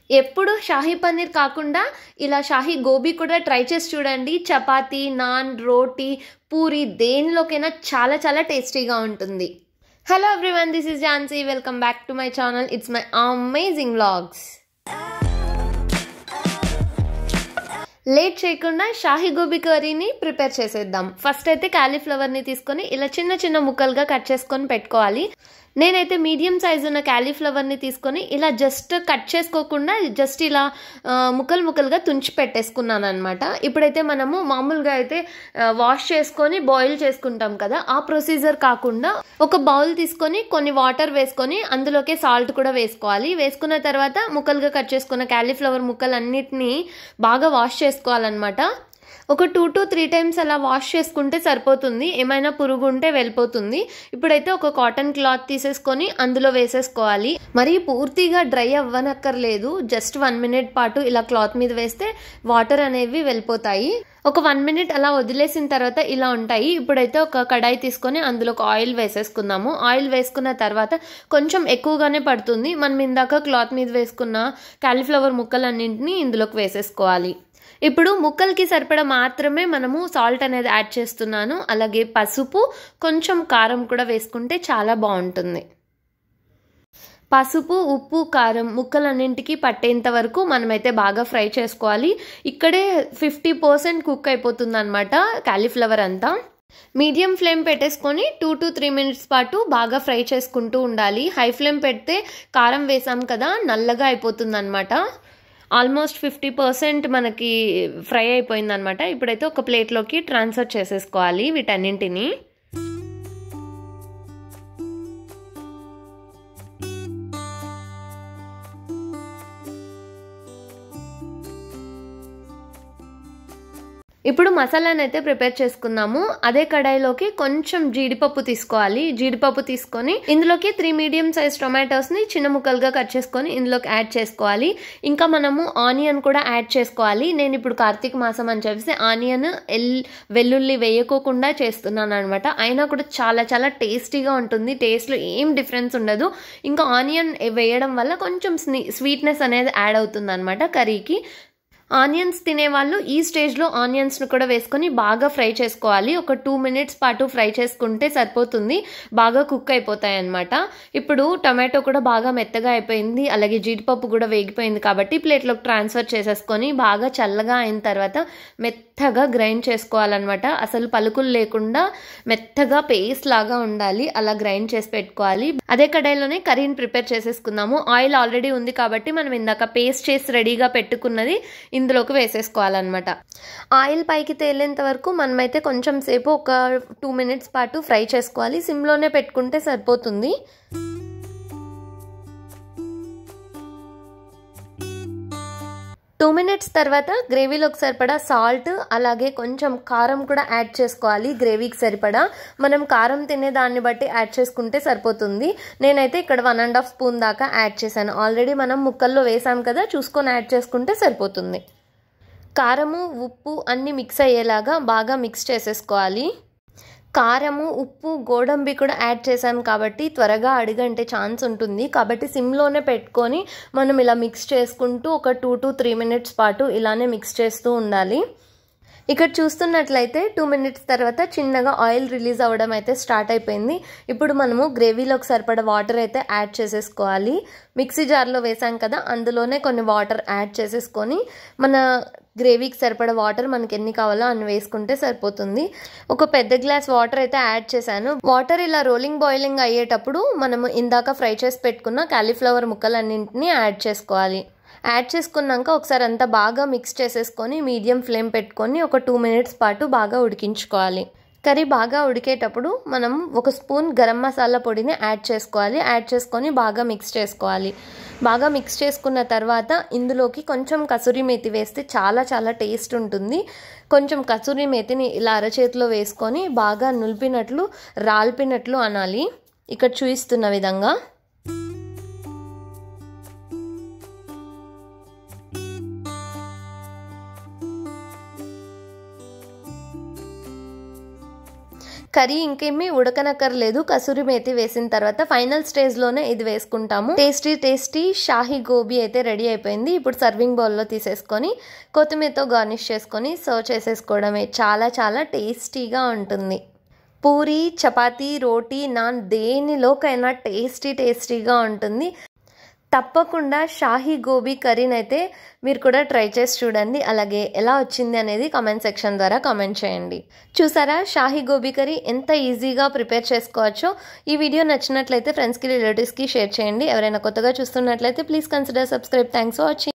ఎప్పుడు షాహీ పన్నీర్ కాకుండా ఇలా షాహీ గోబీ కూడా ట్రై చేసి చూడండి. చపాతీ, నాన్, రోటీ, పూరి దేనిలోకైనా చాలా చాలా టేస్టీగా ఉంటుంది. Hello everyone, this is Jhansi. Welcome back to my channel. It's my amazing vlogs. Late చేయకుండా షాహీ గోబీ కర్రీని ప్రిపేర్ చేసేద్దాం. ఫస్ట్ అయితే క్యాలీఫ్లవర్ని తీసుకొని ఇలా చిన్న చిన్న ముక్కలుగా కట్ చేసుకొని పెట్టుకోవాలి. నేనైతే మీడియం సైజు ఉన్న క్యాలీఫ్లవర్ని తీసుకొని ఇలా జస్ట్ కట్ చేసుకోకుండా జస్ట్ ఇలా ముక్కలు ముక్కలుగా తుంచి పెట్టేసుకున్నాను అనమాట. ఇప్పుడైతే మనము మామూలుగా అయితే వాష్ చేసుకొని బాయిల్ చేసుకుంటాం కదా, ఆ ప్రొసీజర్ కాకుండా ఒక బౌల్ తీసుకొని కొన్ని వాటర్ వేసుకొని అందులోకే సాల్ట్ కూడా వేసుకోవాలి. వేసుకున్న తర్వాత ముక్కలుగా కట్ చేసుకున్న క్యాలీఫ్లవర్ ముక్కలన్నిటినీ బాగా వాష్ చేసుకోవాలన్నమాట. ఒక 2 to 3 టైమ్స్ అలా వాష్ చేసుకుంటే సరిపోతుంది. ఏమైనా పురుగు ఉంటే వెళ్ళిపోతుంది. ఇప్పుడైతే ఒక కాటన్ క్లాత్ తీసేసుకొని అందులో వేసేసుకోవాలి. మరి పూర్తిగా డ్రై అవ్వనక్కర్లేదు. జస్ట్ 1 minute పాటు ఇలా క్లాత్ మీద వేస్తే వాటర్ అనేవి వెళ్ళిపోతాయి. ఒక 1 minute అలా వదిలేసిన తర్వాత ఇలా ఉంటాయి. ఇప్పుడైతే ఒక కడాయి తీసుకొని అందులో ఒక ఆయిల్ వేసేసుకుందాము. ఆయిల్ వేసుకున్న తర్వాత కొంచెం ఎక్కువగానే పడుతుంది. మనం ఇందాక క్లాత్ మీద వేసుకున్న క్యాలీఫ్లవర్ ముక్కలన్నింటినీ ఇందులోకి వేసేసుకోవాలి. ఇప్పుడు ముక్కలకి సరిపడా మాత్రమే మనము సాల్ట్ అనేది యాడ్ చేస్తున్నాను. అలాగే పసుపు, కొంచెం కారం కూడా వేసుకుంటే చాలా బాగుంటుంది. పసుపు, ఉప్పు, కారం ముక్కలన్నింటికి పట్టేంత వరకు మనమైతే బాగా ఫ్రై చేసుకోవాలి. ఇక్కడే 50% కుక్ అయిపోతుంది అనమాట క్యాలీఫ్లవర్ అంతా. మీడియం ఫ్లేమ్ పెట్టేసుకొని 2 to 3 minutes పాటు బాగా ఫ్రై చేసుకుంటూ ఉండాలి. హై ఫ్లేమ్ పెడితే కారం వేసాం కదా, నల్లగా అయిపోతుంది అనమాట. ఆల్మోస్ట్ 50% మనకి ఫ్రై అయిపోయింది అనమాట. ఇప్పుడైతే ఒక ప్లేట్లోకి ట్రాన్స్ఫర్ చేసేసుకోవాలి వీటన్నింటినీ. ఇప్పుడు మసాలాని అయితే ప్రిపేర్ చేసుకుందాము. అదే కడాయిలోకి కొంచెం జీడిపప్పు తీసుకోవాలి. జీడిపప్పు తీసుకొని ఇందులోకి 3 మీడియం సైజ్ టొమాటోస్ని చిన్న ముక్కలుగా కట్ చేసుకొని ఇందులోకి యాడ్ చేసుకోవాలి. ఇంకా మనము ఆనియన్ కూడా యాడ్ చేసుకోవాలి. నేను ఇప్పుడు కార్తీక మాసం అని చెప్పేసి ఆనియన్, వెల్లుల్లి వేయకోకుండా చేస్తున్నాను అనమాట. అయినా కూడా చాలా చాలా టేస్టీగా ఉంటుంది. టేస్ట్లో ఏం డిఫరెన్స్ ఉండదు. ఇంకా ఆనియన్ వేయడం వల్ల కొంచెం స్వీట్నెస్ అనేది యాడ్ అవుతుంది అనమాట కర్రీకి. ఆనియన్స్ తినేవాళ్ళు ఈ స్టేజ్లో ఆనియన్స్ను కూడా వేసుకొని బాగా ఫ్రై చేసుకోవాలి. ఒక 2 minutes పాటు ఫ్రై చేసుకుంటే సరిపోతుంది. బాగా కుక్ అయిపోతాయి అన్నమాట. ఇప్పుడు టమాటో కూడా బాగా మెత్తగా అయిపోయింది. అలాగే జీడిపప్పు కూడా వేగిపోయింది కాబట్టి ప్లేట్లోకి ట్రాన్స్ఫర్ చేసేసుకొని బాగా చల్లగా అయిన తర్వాత మెత్తగా గ్రైండ్ చేసుకోవాలన్నమాట. అసలు పలుకులు లేకుండా మెత్తగా పేస్ట్ లాగా ఉండాలి. అలా గ్రైండ్ చేసి పెట్టుకోవాలి. అదే కడాయిలోనే కర్రీని ప్రిపేర్ చేసేసుకుందాము. ఆయిల్ ఆల్రెడీ ఉంది కాబట్టి మనం ఇందాక పేస్ట్ చేసి రెడీగా పెట్టుకున్నది ఇందులోకి వేసేసుకోవాలన్నమాట. ఆయిల్ పైకి తేలేంత వరకు మనమైతే కొంచెం సేపు ఒక 2 minutes పాటు ఫ్రై చేసుకోవాలి. సిమ్లోనే పెట్టుకుంటే సరిపోతుంది. టూ మినిట్స్ తర్వాత గ్రేవీలోకి సరిపడా సాల్ట్ అలాగే కొంచెం కారం కూడా యాడ్ చేసుకోవాలి. గ్రేవీకి సరిపడా మనం కారం తినే దాన్ని బట్టి యాడ్ చేసుకుంటే సరిపోతుంది. నేనైతే ఇక్కడ 1.5 స్పూన్ దాకా యాడ్ చేశాను. ఆల్రెడీ మనం ముక్కల్లో వేసాం కదా, చూసుకొని యాడ్ చేసుకుంటే సరిపోతుంది. కారము, ఉప్పు అన్నీ మిక్స్ అయ్యేలాగా బాగా మిక్స్ చేసేసుకోవాలి. కారము, ఉప్పు, గోడంబి కూడా యాడ్ చేశాను కాబట్టి త్వరగా అడుగంటే ఛాన్స్ ఉంటుంది. కాబట్టి సిమ్లోనే పెట్టుకొని మనం ఇలా మిక్స్ చేసుకుంటూ ఒక 2 to 3 minutes పాటు ఇలానే మిక్స్ చేస్తూ ఉండాలి. ఇక్కడ చూస్తున్నట్లయితే 2 minutes తర్వాత చిన్నగా ఆయిల్ రిలీజ్ అవ్వడం అయితే స్టార్ట్ అయిపోయింది. ఇప్పుడు మనము గ్రేవీలోకి సరిపడా వాటర్ అయితే యాడ్ చేసేసుకోవాలి. మిక్సీ జార్లో వేసాం కదా, అందులోనే కొన్ని వాటర్ యాడ్ చేసేసుకొని మన గ్రేవీకి సరిపడా వాటర్ మనకి ఎన్ని కావాలో అన్ని వేసుకుంటే సరిపోతుంది. ఒక పెద్ద గ్లాస్ వాటర్ అయితే యాడ్ చేశాను. వాటర్ ఇలా రోలింగ్ బాయిలింగ్ అయ్యేటప్పుడు మనము ఇందాక ఫ్రై చేసి పెట్టుకున్న క్యాలీఫ్లవర్ ముక్కలన్నింటినీ యాడ్ చేసుకోవాలి. యాడ్ చేసుకున్నాక ఒకసారి అంతా బాగా మిక్స్ చేసేసుకొని మీడియం ఫ్లేమ్ పెట్టుకొని ఒక 2 minutes పాటు బాగా ఉడికించుకోవాలి. కర్రీ బాగా ఉడికేటప్పుడు మనం 1 స్పూన్ గరం మసాలా పొడిని యాడ్ చేసుకోవాలి. యాడ్ చేసుకొని బాగా మిక్స్ చేసుకోవాలి. బాగా మిక్స్ చేసుకున్న తర్వాత ఇందులోకి కొంచెం కసూరి మేతి వేస్తే చాలా చాలా టేస్ట్ ఉంటుంది. కొంచెం కసూరి మేతిని ఇలా అరచేతిలో వేసుకొని బాగా నులిపినట్లు రాల్పినట్లు అనాలి. ఇక్కడ చూపిస్తున్న విధంగా. కర్రీ ఇంకేమీ ఉడకనక్కర్లేదు. కసూరి మేతి వేసిన తర్వాత ఫైనల్ స్టేజ్లోనే ఇది వేసుకుంటాము. టేస్టీ షాహీ గోబీ అయితే రెడీ అయిపోయింది. ఇప్పుడు సర్వింగ్ బౌల్లో తీసేసుకొని కొత్తిమీరతో గార్నిష్ చేసుకొని సర్వ్ చేసేసుకోవడమే. చాలా చాలా టేస్టీగా ఉంటుంది. పూరి, చపాతీ, రోటీ, నాన్ దేనిలోకైనా టేస్టీగా ఉంటుంది. తప్పకుండా షాహీ గోబీ కర్రీని అయితే మీరు కూడా ట్రై చేసి చూడండి. అలాగే ఎలా వచ్చింది అనేది కామెంట్ సెక్షన్ ద్వారా కామెంట్ చేయండి. చూసారా షాహీ గోబీ కర్రీ ఎంత ఈజీగా ప్రిపేర్ చేసుకోవచ్చో. ఈ వీడియో నచ్చినట్లయితే ఫ్రెండ్స్కి, రిలేటివ్స్కి షేర్ చేయండి. ఎవరైనా కొత్తగా చూస్తున్నట్లయితే please consider subscribe. Thanks for watching.